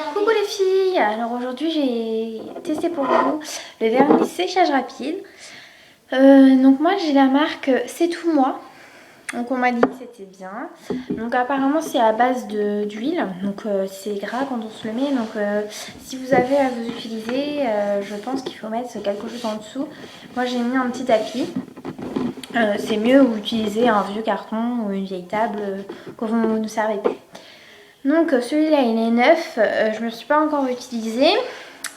Coucou les filles, alors aujourd'hui j'ai testé pour vous le vernis séchage rapide. Donc moi j'ai la marque C'est Tout Moi, donc on m'a dit que c'était bien. Donc apparemment c'est à base d'huile, donc c'est gras quand on se le met. Donc si vous avez à vous utiliser, je pense qu'il faut mettre quelque chose en dessous. Moi j'ai mis un petit tapis. C'est mieux vous utilisez un vieux carton ou une vieille table quand vous ne servez plus. Donc celui-là il est neuf, je ne me suis pas encore utilisé.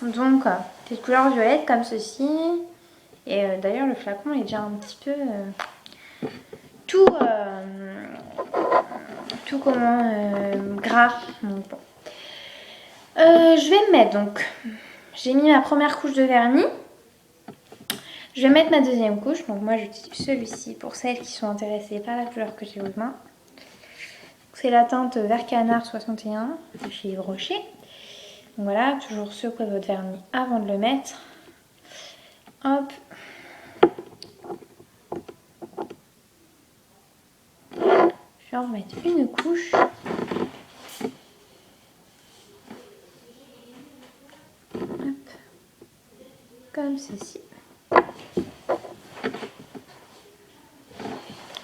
Donc c'est de couleur violette comme ceci. Et d'ailleurs le flacon est déjà un petit peu tout gras. Donc, bon. Je vais me mettre donc, j'ai mis ma première couche de vernis. Je vais mettre ma deuxième couche. Donc moi j'utilise celui-ci pour celles qui sont intéressées par la couleur que j'ai aux mains. C'est la teinte Vert Canard 61 de chez Yves Rocher. Donc voilà, toujours secouer votre vernis avant de le mettre. Hop. Je vais en remettre une couche. Hop. Comme ceci.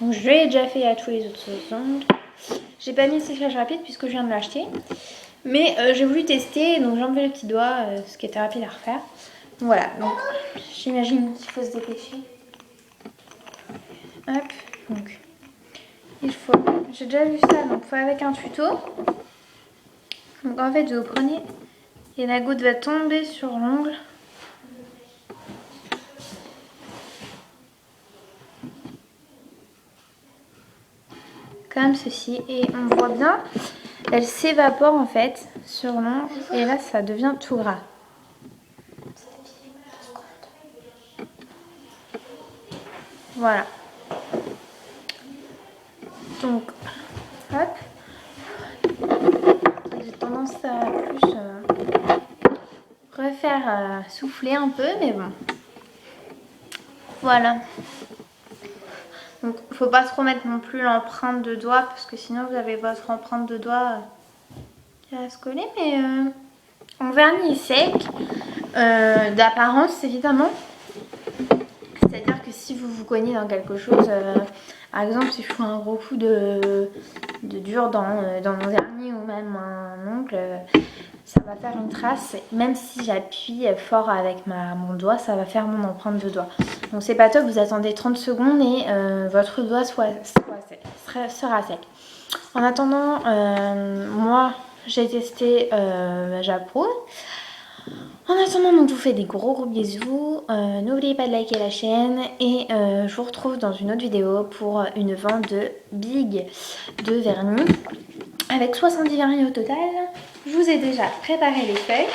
Donc je l'ai déjà fait à tous les autres ongles. J'ai pas mis le séchage rapide puisque je viens de l'acheter. Mais j'ai voulu tester, donc j'ai enlevé le petit doigt, ce qui était rapide à refaire. Donc voilà, donc j'imagine qu'il faut se dépêcher. Hop, donc il faut, j'ai déjà vu ça, donc il faut avec un tuto. Donc en fait vous prenez et la goutte va tomber sur l'ongle. Comme ceci, et on voit bien, elle s'évapore en fait sur l'ongle et là ça devient tout gras. Voilà. Donc, hop. J'ai tendance à plus refaire souffler un peu, mais bon. Voilà. Donc, il ne faut pas trop mettre non plus l'empreinte de doigt parce que sinon vous avez votre empreinte de doigt qui va se coller. Mais en vernis sec, d'apparence évidemment. C'est-à-dire que si vous vous cognez dans quelque chose, par exemple si je fais un gros coup de dur dans mon vernis ou même un ongle, ça va faire une trace. Même si j'appuie fort avec mon doigt, ça va faire mon empreinte de doigt. Donc c'est pas top, vous attendez 30 secondes et votre doigt sera sec. En attendant, moi j'ai testé, j'approuve. En attendant, donc je vous fais des gros bisous. N'oubliez pas de liker la chaîne et je vous retrouve dans une autre vidéo pour une vente de big de vernis avec 70 vernis au total. Je vous ai déjà préparé les feuilles.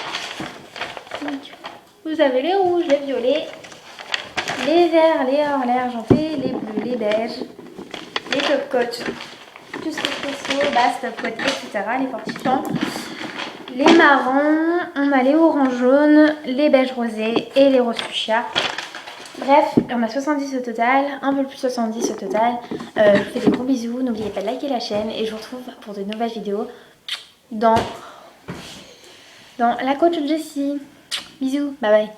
Donc, vous avez les rouges, les violets, les verts, les or, les argentés, les bleus, les beiges, les top coats, tout ce qui est spéciaux, basses, top coats, etc. Les fortifiants. Les marrons, on a les oranges jaunes, les beiges rosés et les roses fuchsia. Bref, on a 70 au total, un peu plus 70 au total. Je vous fais des gros bisous, n'oubliez pas de liker la chaîne et je vous retrouve pour de nouvelles vidéos dans la coach Jessie. Bisous, bye bye.